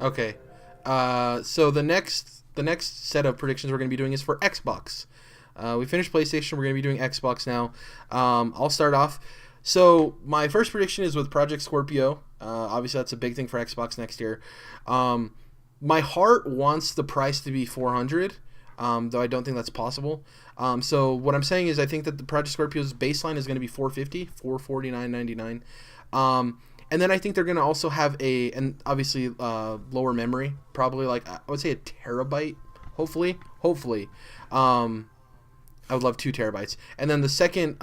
Okay. So the next set of predictions we're going to be doing is for Xbox. We finished PlayStation. We're going to be doing Xbox now. I'll start off. So my first prediction is with Project Scorpio. Obviously, that's a big thing for Xbox next year. My heart wants the price to be 400, though I don't think that's possible. So what I'm saying is I think that the Project Scorpio's baseline is going to be 450, 449.99. And then I think they're going to also have and obviously lower memory, probably like I would say a terabyte, hopefully. I would love 2 terabytes. And then the second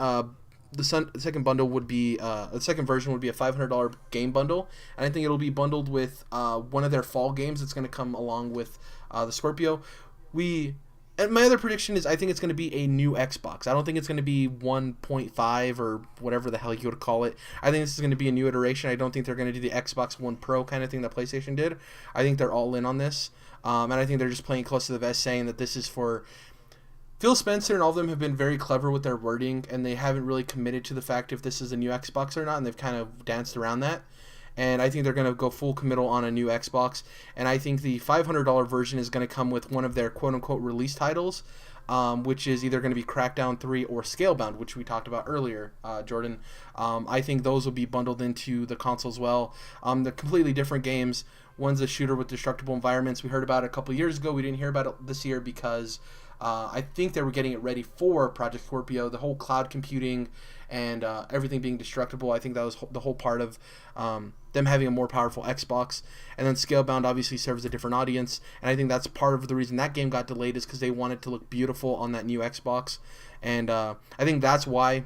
bundle would be the second version would be a $500 game bundle, and I think it'll be bundled with one of their fall games that's going to come along with the Scorpio. And my other prediction is I think it's going to be a new Xbox. I don't think it's going to be 1.5 or whatever the hell you would call it. I think this is going to be a new iteration. I don't think they're going to do the Xbox One Pro kind of thing that PlayStation did. I think they're all in on this, and I think they're just playing close to the vest, saying that this is for Phil Spencer, and all of them have been very clever with their wording, and they haven't really committed to the fact if this is a new Xbox or not, and they've kind of danced around that. And I think they're going to go full committal on a new Xbox, and I think the $500 version is going to come with one of their quote-unquote release titles, which is either going to be Crackdown 3 or Scalebound, which we talked about earlier, Jordan. I think those will be bundled into the console as well. They're completely different games. One's a shooter with destructible environments. We heard about it a couple years ago. We didn't hear about it this year because I think they were getting it ready for Project Scorpio. The whole cloud computing and everything being destructible, I think that was the whole part of them having a more powerful Xbox. And then Scalebound obviously serves a different audience, and I think that's part of the reason that game got delayed is because they wanted to look beautiful on that new Xbox. And I think that's why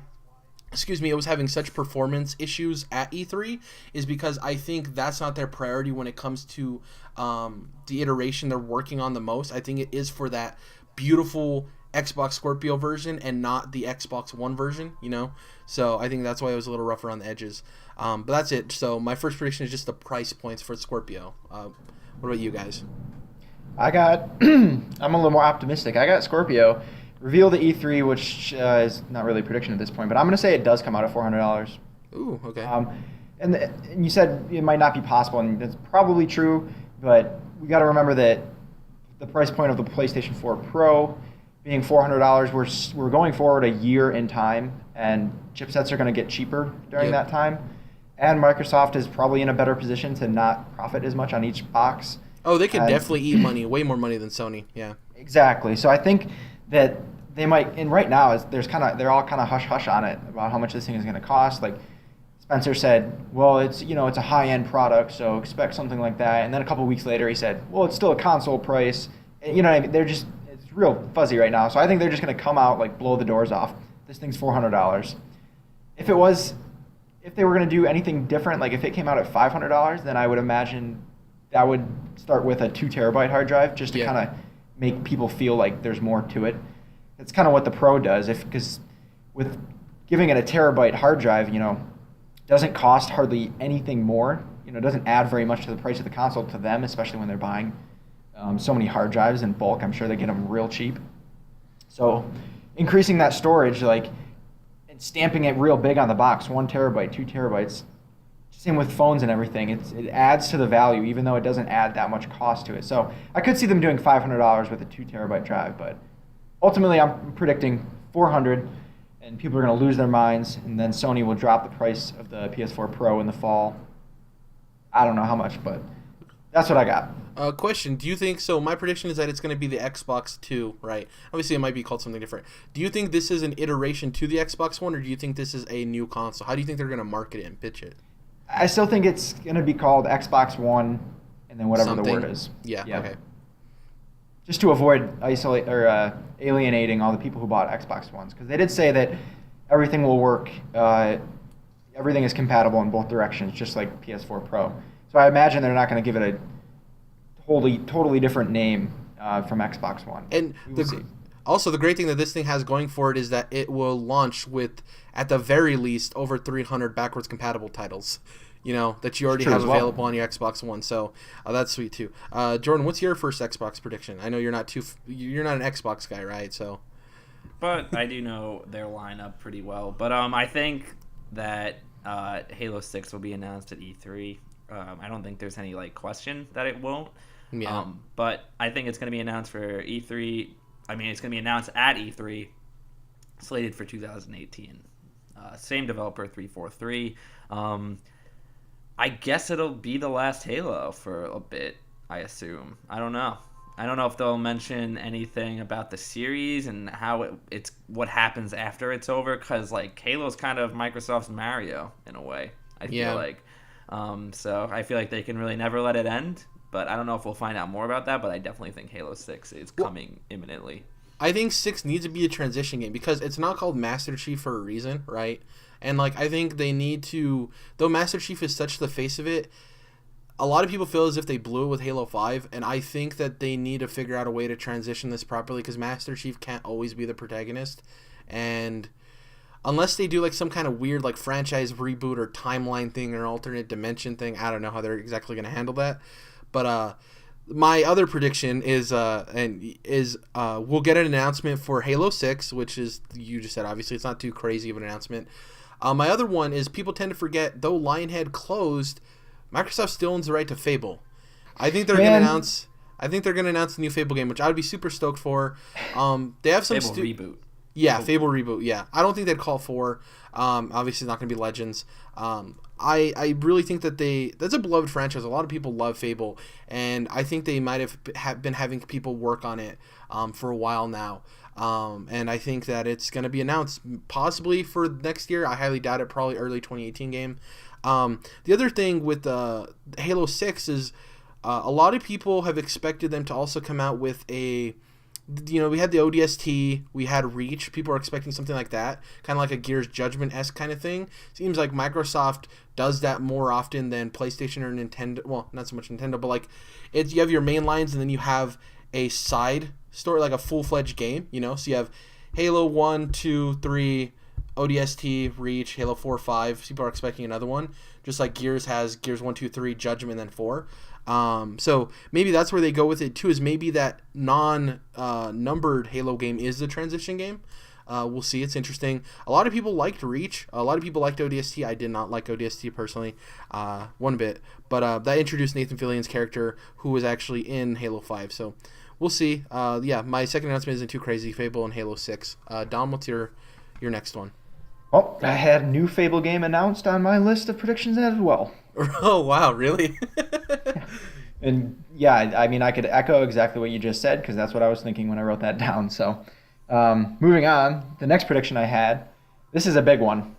it was having such performance issues at E3 is because I think that's not their priority when it comes to the iteration they're working on the most. I think it is for that beautiful Xbox Scorpio version and not the Xbox One version, So I think that's why it was a little rough around the edges. But that's it. So my first prediction is just the price points for Scorpio. What about you guys? I'm a little more optimistic. I got Scorpio revealed at E3, which is not really a prediction at this point, but I'm going to say it does come out at $400. Ooh, okay. And you said it might not be possible, and that's probably true, but we got to remember that the price point of the PlayStation 4 Pro being $400, we're going forward a year in time, and chipsets are going to get cheaper during that time, and Microsoft is probably in a better position to not profit as much on each box. Oh, they could definitely eat money, way more money than Sony. Yeah. Exactly. So I think that they might, and right now they're all kind of hush hush on it about how much this thing is going to cost. Like Spencer said, well, it's a high end product, so expect something like that. And then a couple weeks later, he said, well, it's still a console price. You know what I mean? It's real fuzzy right now. So I think they're just going to come out like blow the doors off. This thing's $400. If they were going to do anything different, like if it came out at $500, then I would imagine that would start with a 2 terabyte hard drive just to kind of make people feel like there's more to it. That's kind of what the Pro does, because with giving it a terabyte hard drive, doesn't cost hardly anything more. Doesn't add very much to the price of the console to them, especially when they're buying so many hard drives in bulk. I'm sure they get them real cheap. So increasing that storage, and stamping it real big on the box, 1 terabyte, 2 terabytes. Same with phones and everything. It adds to the value, even though it doesn't add that much cost to it. So I could see them doing $500 with a 2 terabyte drive, but ultimately I'm predicting $400, and people are going to lose their minds, and then Sony will drop the price of the PS4 Pro in the fall. I don't know how much, but that's what I got. Question, do you think, so my prediction is that it's going to be the Xbox 2, right? Obviously it might be called something different. Do you think this is an iteration to the Xbox One, or do you think this is a new console? How do you think they're going to market it and pitch it? I still think it's going to be called Xbox One, and then whatever the word is. Yeah. Okay. Just to avoid alienating all the people who bought Xbox Ones, because they did say that everything will work. Everything is compatible in both directions, just like PS4 Pro. So I imagine they're not going to give it a totally different name from Xbox One. And also, the great thing that this thing has going for it is that it will launch with, at the very least, over 300 backwards compatible titles, that you already have available on your Xbox One. So that's sweet too. Jordan, what's your first Xbox prediction? I know you're not an Xbox guy, right? So, but I do know their lineup pretty well. But I think that Halo 6 will be announced at E3. I don't think there's any like question that it won't. Yeah. But I think it's going to be announced for E3. I mean, it's going to be announced at E3, slated for 2018. Same developer, 343. I guess it'll be the last Halo for a bit, I assume. I don't know. I don't know if they'll mention anything about the series and how it's what happens after it's over, because like Halo's kind of Microsoft's Mario in a way. I feel like, so I feel like they can really never let it end. But I don't know if we'll find out more about that. But I definitely think Halo 6 is coming imminently. I think 6 needs to be a transition game because it's not called Master Chief for a reason, right? And like I think they need to, though Master Chief is such the face of it, a lot of people feel as if they blew it with Halo 5, and I think that they need to figure out a way to transition this properly because Master Chief can't always be the protagonist. And unless they do like some kind of weird like franchise reboot or timeline thing or alternate dimension thing, I don't know how they're exactly going to handle that. But my other prediction is we'll get an announcement for Halo 6, which is, you just said, obviously it's not too crazy of an announcement. My other one is people tend to forget, though Lionhead closed, Microsoft still owns the right to Fable. I think they're going to announce the new Fable game, which I would be super stoked for. They have some Fable reboot. Yeah, Fable reboot. Yeah, I don't think they'd call for. Obviously, it's not going to be Legends. I really think that that's a beloved franchise. A lot of people love Fable, and I think they might have been having people work on it for a while now. And I think that it's going to be announced possibly for next year. I highly doubt it. Probably early 2018 game. The other thing with Halo 6 is a lot of people have expected them to also come out with we had the ODST, we had Reach. People are expecting something like that, kind of like a Gears Judgment-esque kind of thing. Seems like Microsoft does that more often than PlayStation or Nintendo. Well, not so much Nintendo, but like you have your main lines and then you have a side story, like a full-fledged game. So you have Halo 1, 2, 3. ODST, Reach, Halo 4, 5. People are expecting another one. Just like Gears has Gears 1, 2, 3, Judgment, and then 4. So maybe that's where they go with it too, is maybe that non-numbered Halo game is the transition game. We'll see. It's interesting. A lot of people liked Reach. A lot of people liked ODST. I did not like ODST personally, one bit. But that introduced Nathan Fillion's character, who was actually in Halo 5. So we'll see. My second announcement isn't too crazy. Fable and Halo 6. Dom, what's your next one? Well, I had a new Fable game announced on my list of predictions as well. Oh, wow, really? And yeah, I mean, I could echo exactly what you just said because that's what I was thinking when I wrote that down. So moving on, the next prediction I had, this is a big one.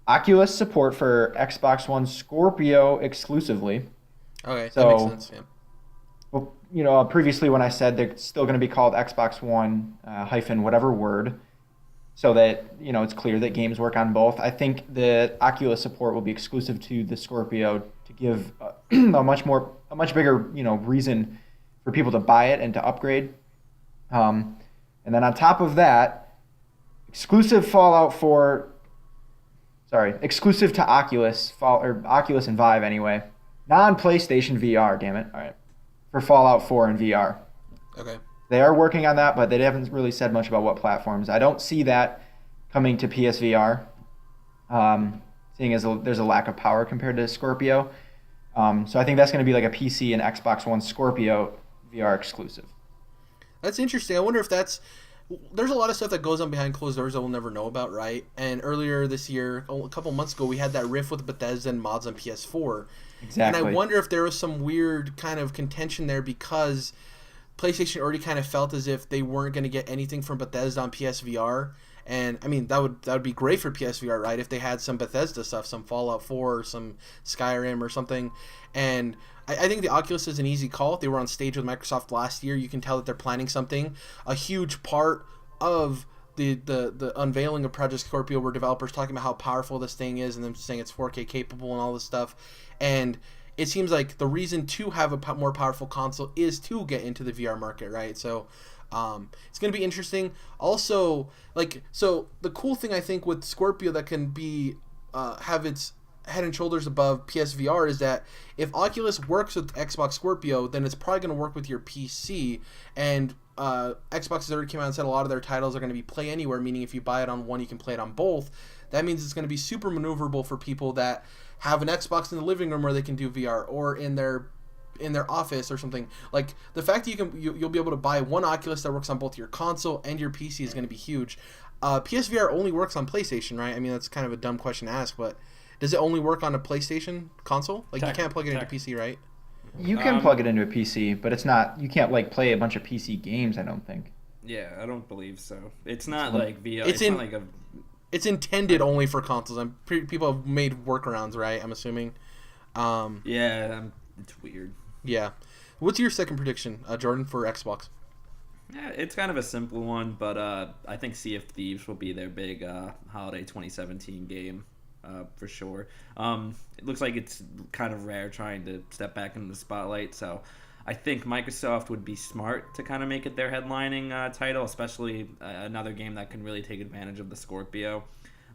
Oculus support for Xbox One Scorpio exclusively. Okay, so, that makes sense, yeah. Well, previously when I said they're still going to be called Xbox One hyphen whatever word, so that it's clear that games work on both. I think the Oculus support will be exclusive to the Scorpio to give a much bigger reason for people to buy it and to upgrade. And then on top of that, exclusive to Oculus or Oculus and Vive anyway, non-PlayStation VR. Damn it! All right, for Fallout 4 in VR. Okay. They are working on that, but they haven't really said much about what platforms. I don't see that coming to PSVR, seeing as there's a lack of power compared to Scorpio. So I think that's going to be like a PC and Xbox One Scorpio VR exclusive. That's interesting. I wonder if there's a lot of stuff that goes on behind closed doors that we'll never know about, right? And earlier this year, a couple months ago, we had that riff with Bethesda and mods on PS4. Exactly. And I wonder if there was some weird kind of contention there because PlayStation already kind of felt as if they weren't going to get anything from Bethesda on PSVR. And I mean, that would be great for PSVR, right? If they had some Bethesda stuff, some Fallout 4 or some Skyrim or something. And I think the Oculus is an easy call. They were on stage with Microsoft last year. You can tell that they're planning something. A huge part of the unveiling of Project Scorpio were developers talking about how powerful this thing is and them saying it's 4K capable and all this stuff. And it seems like the reason to have a more powerful console is to get into the VR market, right? So it's going to be interesting. Also, so the cool thing I think with Scorpio that can be have its head and shoulders above PSVR is that if Oculus works with Xbox Scorpio, then it's probably going to work with your PC. And Xbox has already came out and said a lot of their titles are going to be play anywhere, meaning if you buy it on one, you can play it on both. That means it's going to be super maneuverable for people that have an Xbox in the living room where they can do VR, or in their office or something. Like the fact that you'll be able to buy one Oculus that works on both your console and your PC is going to be huge. PSVR only works on PlayStation, right? I mean, that's kind of a dumb question to ask, but does it only work on a PlayStation console? Like you can't plug it into PC, right? You can plug it into a PC, but it's not. You can't like play a bunch of PC games. I don't think. Yeah, I don't believe so. It's not like VR. It's intended only for consoles. People have made workarounds, right? I'm assuming. It's weird. Yeah. What's your second prediction, Jordan, for Xbox? Yeah, it's kind of a simple one, but I think Sea of Thieves will be their big holiday 2017 game. For sure. It looks like it's kind of rare trying to step back into the spotlight, so I think Microsoft would be smart to kind of make it their headlining title, especially another game that can really take advantage of the Scorpio.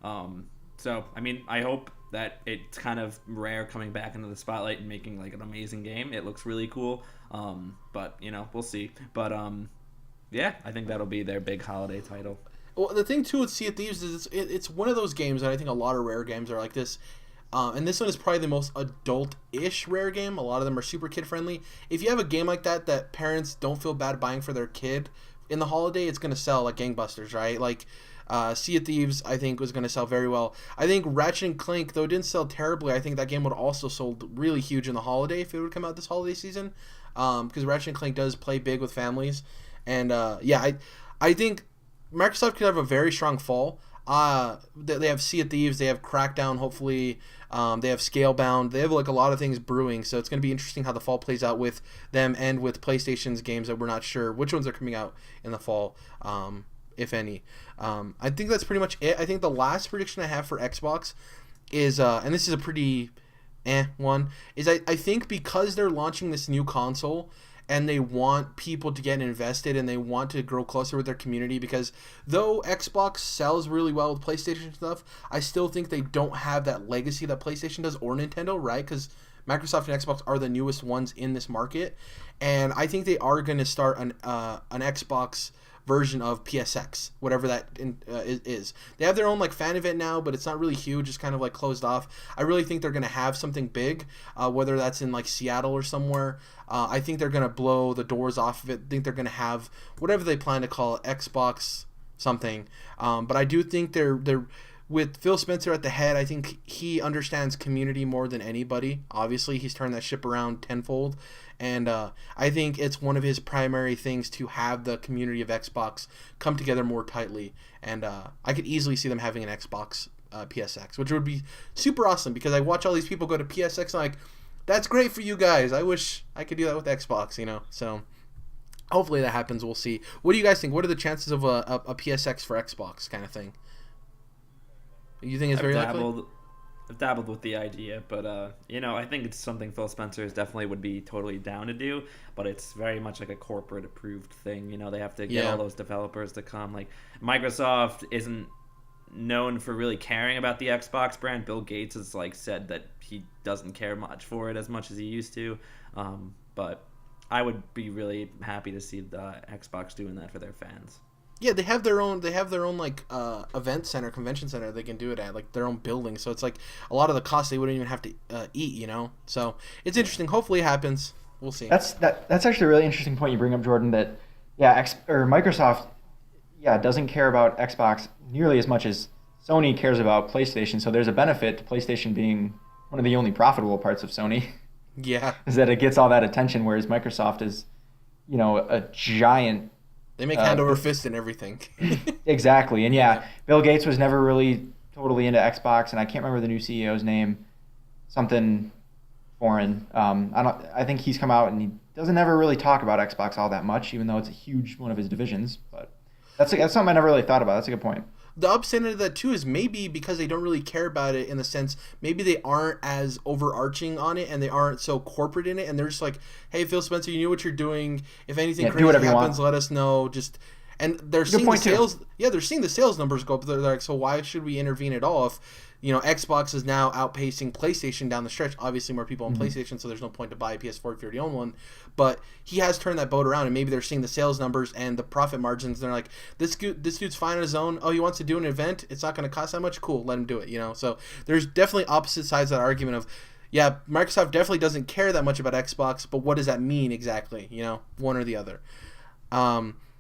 So, I mean, I hope that it's kind of rare coming back into the spotlight and making like an amazing game. It looks really cool, but, we'll see. But, I think that'll be their big holiday title. Well, the thing too with Sea of Thieves is it's one of those games that I think a lot of rare games are like this, and this one is probably the most adult-ish rare game. A lot of them are super kid-friendly. If you have a game like that parents don't feel bad buying for their kid in the holiday, it's gonna sell like gangbusters, right? Like Sea of Thieves, I think, was gonna sell very well. I think Ratchet and Clank, though it didn't sell terribly, I think that game would also sold really huge in the holiday if it would come out this holiday season, because Ratchet and Clank does play big with families, and I think Microsoft could have a very strong fall. They have Sea of Thieves, they have Crackdown, hopefully, they have Scalebound, they have like a lot of things brewing, so it's going to be interesting how the fall plays out with them and with PlayStation's games that we're not sure which ones are coming out in the fall, if any. I think that's pretty much it. I think the last prediction I have for Xbox is, and this is a pretty one, is I think because they're launching this new console, and they want people to get invested and they want to grow closer with their community, because though Xbox sells really well with PlayStation stuff, I still think they don't have that legacy that PlayStation does or Nintendo, right? Because Microsoft and Xbox are the newest ones in this market, and I think they are going to start an Xbox version of PSX, whatever that is. They have their own like fan event now, but it's not really huge. It's kind of like closed off. I really think they're going to have something big, whether that's in like Seattle or somewhere. I think they're going to blow the doors off of it. I think they're going to have whatever they plan to call it, Xbox something. But I do think they're with Phil Spencer at the head. I think he understands community more than anybody. Obviously, he's turned that ship around tenfold. And I think it's one of his primary things to have the community of Xbox come together more tightly. And I could easily see them having an Xbox PSX, which would be super awesome, because I watch all these people go to PSX and I'm like, that's great for you guys. I wish I could do that with Xbox, So hopefully that happens. We'll see. What do you guys think? What are the chances of a PSX for Xbox kind of thing? You think it's very likely? I've dabbled with the idea, but I think it's something Phil Spencer definitely would be totally down to do, but it's very much like a corporate approved thing. They have to get all those developers to come. Like Microsoft isn't known for really caring about the Xbox brand. Bill Gates has like said that he doesn't care much for it as much as he used to, but I would be really happy to see the Xbox doing that for their fans. Yeah, they have their own like event center, convention center they can do it at, like their own building. So it's like a lot of the costs they wouldn't even have to eat, So it's interesting. Hopefully it happens. We'll see. That's actually a really interesting point you bring up, Jordan, that Microsoft doesn't care about Xbox nearly as much as Sony cares about PlayStation. So there's a benefit to PlayStation being one of the only profitable parts of Sony. Yeah. Is that it gets all that attention, whereas Microsoft is, a giant. They make hand over fist and everything. Exactly. And Bill Gates was never really totally into Xbox, and I can't remember the new CEO's name. Something foreign. I think he's come out and he doesn't ever really talk about Xbox all that much, even though it's a huge one of his divisions. But that's something I never really thought about. That's a good point. The upside of that too is maybe because they don't really care about it, in the sense maybe they aren't as overarching on it and they aren't so corporate in it, and they're just like, hey, Phil Spencer, you know what you're doing. If anything crazy happens, let us know. And they're Good seeing the point, too. sales. Yeah, they're seeing the sales numbers go up. They're like, so why should we intervene at all if, Xbox is now outpacing PlayStation down the stretch? Obviously, more people on PlayStation, so there's no point to buy a PS4 if you already own one. But he has turned that boat around, and maybe they're seeing the sales numbers and the profit margins. And they're like, this dude's fine on his own. Oh, he wants to do an event. It's not going to cost that much. Cool, let him do it. So there's definitely opposite sides of that argument of, yeah, Microsoft definitely doesn't care that much about Xbox, but what does that mean exactly? One or the other.